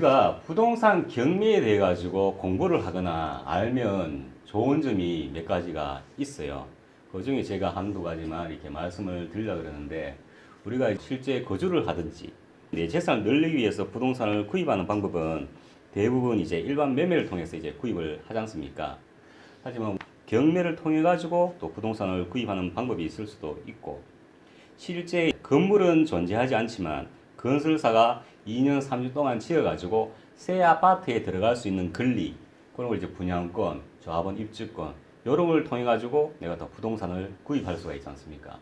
우리가 부동산 경매에 대해 가지고 공부를 하거나 알면 좋은 점이 몇 가지가 있어요. 그 중에 제가 한두 가지만 이렇게 말씀을 드리려고 그러는데, 우리가 실제 거주를 하든지 내 재산을 늘리기 위해서 부동산을 구입하는 방법은 대부분 이제 일반 매매를 통해서 이제 구입을 하지 않습니까? 하지만 경매를 통해 가지고 또 부동산을 구입하는 방법이 있을 수도 있고, 실제 건물은 존재하지 않지만 건설사가 2년 3년 동안 지어가지고 새 아파트에 들어갈 수 있는 권리, 그런 걸 이제 분양권, 조합원 입주권, 이런 걸 통해 가지고 내가 더 부동산을 구입할 수가 있지 않습니까?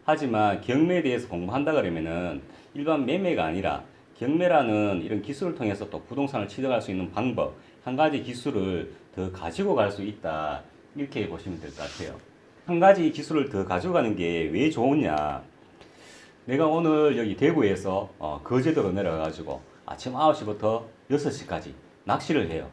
하지만 경매에 대해서 공부한다 그러면은 일반 매매가 아니라 경매라는 이런 기술을 통해서 또 부동산을 취득할 수 있는 방법, 한 가지 기술을 더 가지고 갈 수 있다, 이렇게 보시면 될 것 같아요. 한 가지 기술을 더 가지고 가는 게 왜 좋으냐? 내가 오늘 여기 대구에서 거제도로 내려가가지고 아침 9시부터 6시까지 낚시를 해요.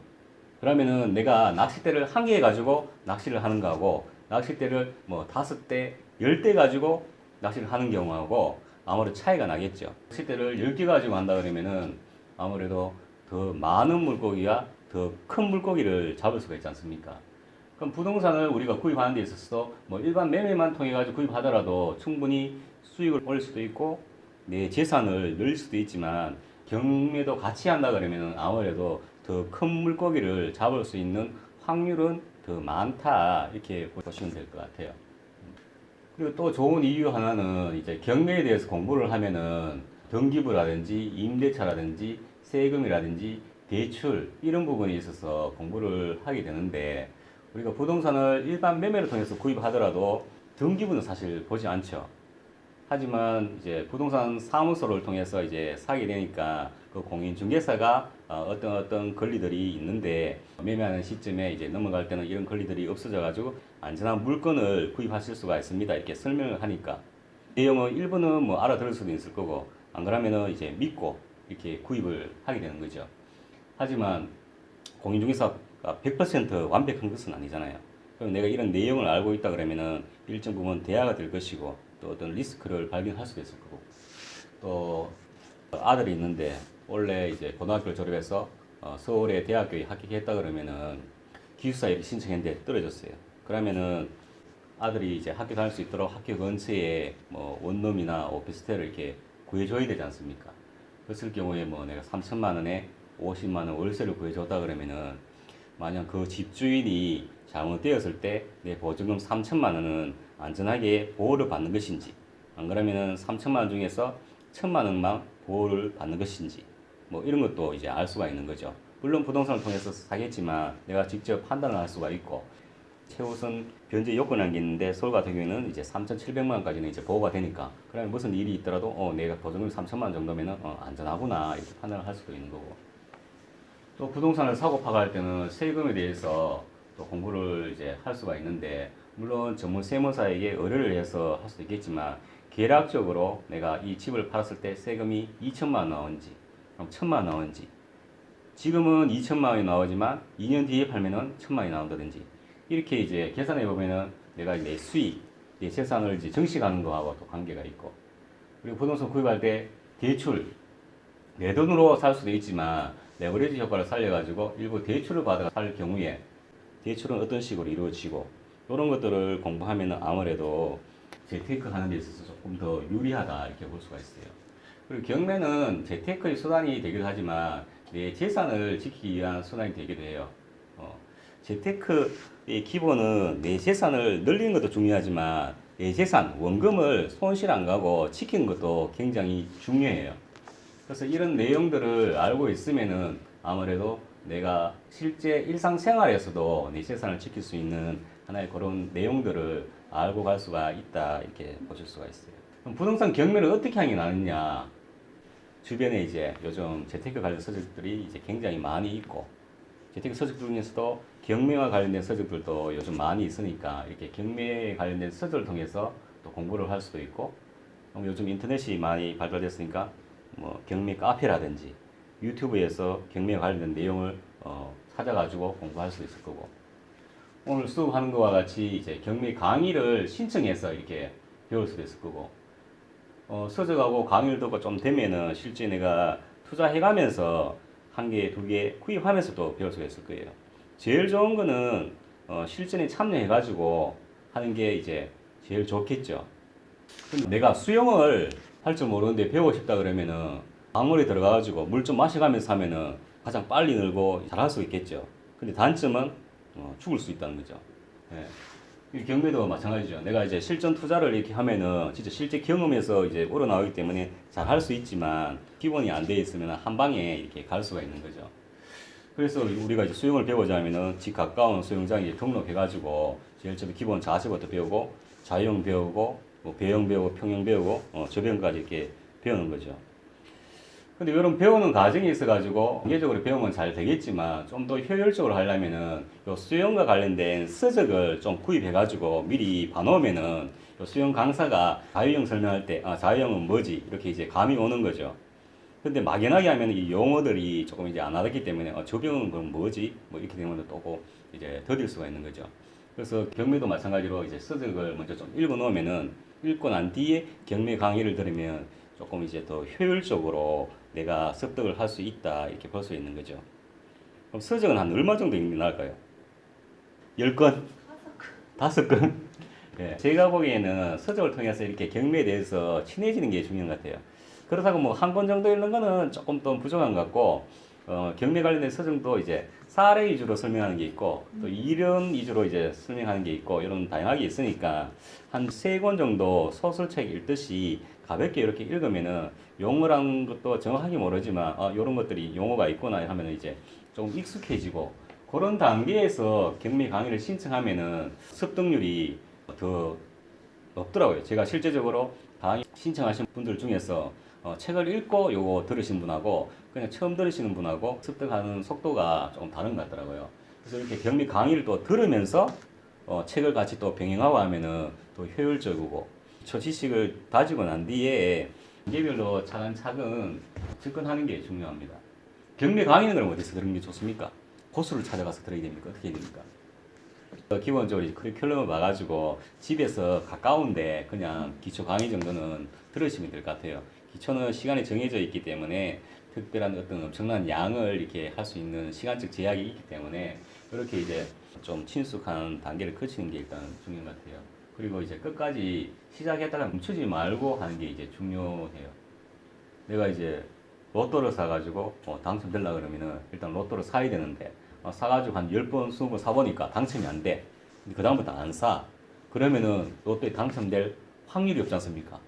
그러면은 내가 낚싯대를 한 개 가지고 낚시를 하는 거하고, 낚싯대를 뭐 5대, 10대 가지고 낚시를 하는 경우하고 아무래도 차이가 나겠죠. 낚싯대를 10개 가지고 한다 그러면은 아무래도 더 많은 물고기와 더 큰 물고기를 잡을 수가 있지 않습니까? 그럼 부동산을 우리가 구입하는 데 있어서 뭐 일반 매매만 통해 가지고 구입하더라도 충분히 수익을 올릴 수도 있고 내 재산을 늘릴 수도 있지만, 경매도 같이 한다 그러면 아무래도 더 큰 물고기를 잡을 수 있는 확률은 더 많다, 이렇게 보시면 될 것 같아요. 그리고 또 좋은 이유 하나는 이제 경매에 대해서 공부를 하면은 등기부라든지 임대차라든지 세금이라든지 대출, 이런 부분에 있어서 공부를 하게 되는데, 우리가 부동산을 일반 매매를 통해서 구입하더라도 등기부는 사실 보지 않죠. 하지만 이제 부동산 사무소를 통해서 이제 사게 되니까 그 공인중개사가 어떤 권리들이 있는데, 매매하는 시점에 이제 넘어갈 때는 이런 권리들이 없어져 가지고 안전한 물건을 구입하실 수가 있습니다, 이렇게 설명을 하니까 내용은 일부는 뭐 알아들을 수도 있을 거고, 안 그러면은 이제 믿고 이렇게 구입을 하게 되는 거죠. 하지만 공인중개사가 100% 완벽한 것은 아니잖아요. 그럼 내가 이런 내용을 알고 있다 그러면은 일정 부분 대화가 될 것이고, 또 어떤 리스크를 발견할 수도 있을 거고, 또 아들이 있는데 원래 이제 고등학교를 졸업해서 서울의 대학교에 합격했다 그러면은 기숙사에 신청했는데 떨어졌어요. 그러면은 아들이 이제 학교 다닐 수 있도록 학교 근처에 뭐 원룸이나 오피스텔을 이렇게 구해줘야 되지 않습니까? 그랬을 경우에 뭐 내가 3천만 원에 50만 원 월세를 구해줬다 그러면은, 만약 그 집주인이 잘못되었을 때 내 보증금 3천만 원은 안전하게 보호를 받는 것인지, 안 그러면은 3천만 원 중에서 1천만 원만 보호를 받는 것인지, 뭐 이런 것도 이제 알 수가 있는 거죠. 물론 부동산을 통해서 사겠지만 내가 직접 판단을 할 수가 있고, 최우선 변제 요건이라는 게 있는데 서울 같은 경우에는 이제 3,700만 원까지는 이제 보호가 되니까, 그러면 무슨 일이 있더라도 내가 보증금 3천만 원 정도면은 안전하구나, 이렇게 판단을 할 수도 있는 거고. 또 부동산을 사고 파갈 때는 세금에 대해서 또 공부를 이제 할 수가 있는데, 물론 전문 세무사에게 의뢰를 해서 할 수도 있겠지만, 계략적으로 내가 이 집을 팔았을 때 세금이 2천만 원 나오는지, 그럼 1천만 원 나오는지, 지금은 2천만 원이 나오지만 2년 뒤에 팔면은 1천만 원이 나온다든지, 이렇게 이제 계산해 보면은 내가 내 수익, 내 재산을 이제 증식하는 거하고 또 관계가 있고, 그리고 부동산 구입할 때 대출, 내 돈으로 살 수도 있지만 레버리지 효과를 살려가지고 일부 대출을 받아 살 경우에 대출은 어떤 식으로 이루어지고, 이런 것들을 공부하면 아무래도 재테크 하는 데 있어서 조금 더 유리하다, 이렇게 볼 수가 있어요. 그리고 경매는 재테크의 수단이 되기도 하지만 내 재산을 지키기 위한 수단이 되기도 해요. 재테크의 기본은 내 재산을 늘리는 것도 중요하지만 내 재산, 원금을 손실 안 가고 지키는 것도 굉장히 중요해요. 그래서 이런 내용들을 알고 있으면은 아무래도 내가 실제 일상생활에서도 내 재산을 지킬 수 있는 하나의 그런 내용들을 알고 갈 수가 있다, 이렇게 보실 수가 있어요. 그럼 부동산 경매를 어떻게 하는 게 나느냐? 주변에 이제 요즘 재테크 관련 서적들이 이제 굉장히 많이 있고, 재테크 서적 중에서도 경매와 관련된 서적들도 요즘 많이 있으니까 이렇게 경매에 관련된 서적을 통해서 또 공부를 할 수도 있고, 요즘 인터넷이 많이 발달됐으니까 뭐 경매 카페라든지 유튜브에서 경매에 관련된 내용을 찾아가지고 공부할 수 있을 거고, 오늘 수업하는 것과 같이 이제 경매 강의를 신청해서 이렇게 배울 수도 있을 거고, 서적하고 강의를 듣고 좀 되면은 실제 내가 투자해가면서 한 개, 두 개 구입하면서 또 배울 수가 있을 거예요. 제일 좋은 거는 실전에 참여해가지고 하는 게 이제 제일 좋겠죠. 근데 내가 수영을 할 줄 모르는데 배우고 싶다 그러면은 강물에 들어가가지고 물 좀 마셔가면서 하면은 가장 빨리 늘고 잘할 수 있겠죠. 근데 단점은 죽을 수 있다는 거죠. 예. 이 경매도 마찬가지죠. 내가 이제 실전 투자를 이렇게 하면은 진짜 실제 경험에서 이제 우러나오기 때문에 잘 할 수 있지만 기본이 안 돼 있으면 한 방에 이렇게 갈 수가 있는 거죠. 그래서 우리가 이제 수영을 배우자 하면은 집 가까운 수영장에 등록해가지고 제일 처음에 기본 자세부터 배우고 자유형 배우고 뭐 배영 배우고 평영 배우고 저병까지 이렇게 배우는 거죠. 근데 이런 배우는 과정이 있어가지고 단계적으로 배우면 잘 되겠지만 좀 더 효율적으로 하려면은 요 수영과 관련된 서적을 좀 구입해가지고 미리 봐놓으면은 요 수영 강사가 자유형 설명할 때 자유형은 뭐지 이렇게 이제 감이 오는 거죠. 근데 막연하게 하면 이 용어들이 조금 이제 안 알았기 때문에 저병은 그럼 뭐지 뭐 이렇게 되면 또 이제 더딜 수가 있는 거죠. 그래서 경매도 마찬가지로 이제 서적을 먼저 좀 읽어 놓으면은 읽고 난 뒤에 경매 강의를 들으면 조금 이제 더 효율적으로 내가 습득을 할 수 있다 이렇게 볼 수 있는 거죠. 그럼 서적은 한 얼마 정도 읽는 게 나을까요? 10권? 5권? 예. 제가 보기에는 서적을 통해서 이렇게 경매에 대해서 친해지는 게 중요한 것 같아요. 그렇다고 뭐 한 권 정도 읽는 거는 조금 더 부족한 것 같고, 경매 관련된 서적도 이제 사례 위주로 설명하는 게 있고, 또 이론 위주로 이제 설명하는 게 있고, 이런 다양하게 있으니까 한 3권 정도 소설책 읽듯이 가볍게 이렇게 읽으면은 용어라는 것도 정확하게 모르지만, 이런 것들이 용어가 있구나 하면은 이제 좀 익숙해지고, 그런 단계에서 경매 강의를 신청하면은 습득률이 더 높더라고요. 제가 실제적으로 강의 신청하신 분들 중에서 책을 읽고 요거 들으신 분하고 그냥 처음 들으시는 분하고 습득하는 속도가 조금 다른 것 같더라고요. 그래서 이렇게 경미 강의를 또 들으면서 책을 같이 또 병행하고 하면은 또 효율적이고 저 지식을 다지고 난 뒤에 단계별로 차근차근 접근하는 게 중요합니다. 경미 강의는 그럼 어디서 들은 게 좋습니까? 고수를 찾아가서 들어야 됩니까? 어떻게 해야 됩니까? 기본적으로 커리큘럼을 봐가지고 집에서 가까운데 그냥 기초 강의 정도는 들으시면 될 것 같아요. 기초는 시간이 정해져 있기 때문에 특별한 어떤 엄청난 양을 이렇게 할 수 있는 시간적 제약이 있기 때문에 이렇게 이제 좀 친숙한 단계를 거치는 게 일단 중요한 것 같아요. 그리고 이제 끝까지 시작했다가 멈추지 말고 하는 게 이제 중요해요. 내가 이제 로또를 사가지고 당첨되려고 그러면은 일단 로또를 사야 되는데 사가지고 한 10번, 20번 사보니까 당첨이 안 돼. 근데 그다음부터 안 사. 그러면은 로또에 당첨될 확률이 없지 않습니까?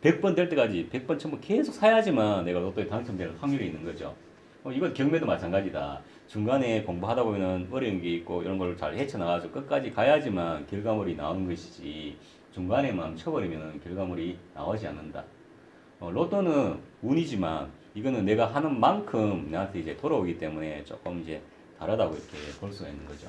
100번 될 때까지 100번, 1000번 계속 사야지만 내가 로또에 당첨될 확률이 있는 거죠. 이건 경매도 마찬가지다. 중간에 공부하다 보면은 어려운 게 있고 이런 걸 잘 헤쳐나가서 끝까지 가야지만 결과물이 나오는 것이지 중간에 멈춰버리면은 결과물이 나오지 않는다. 로또는 운이지만 이거는 내가 하는 만큼 나한테 이제 돌아오기 때문에 조금 이제 다르다고 이렇게 볼 수가 있는 거죠.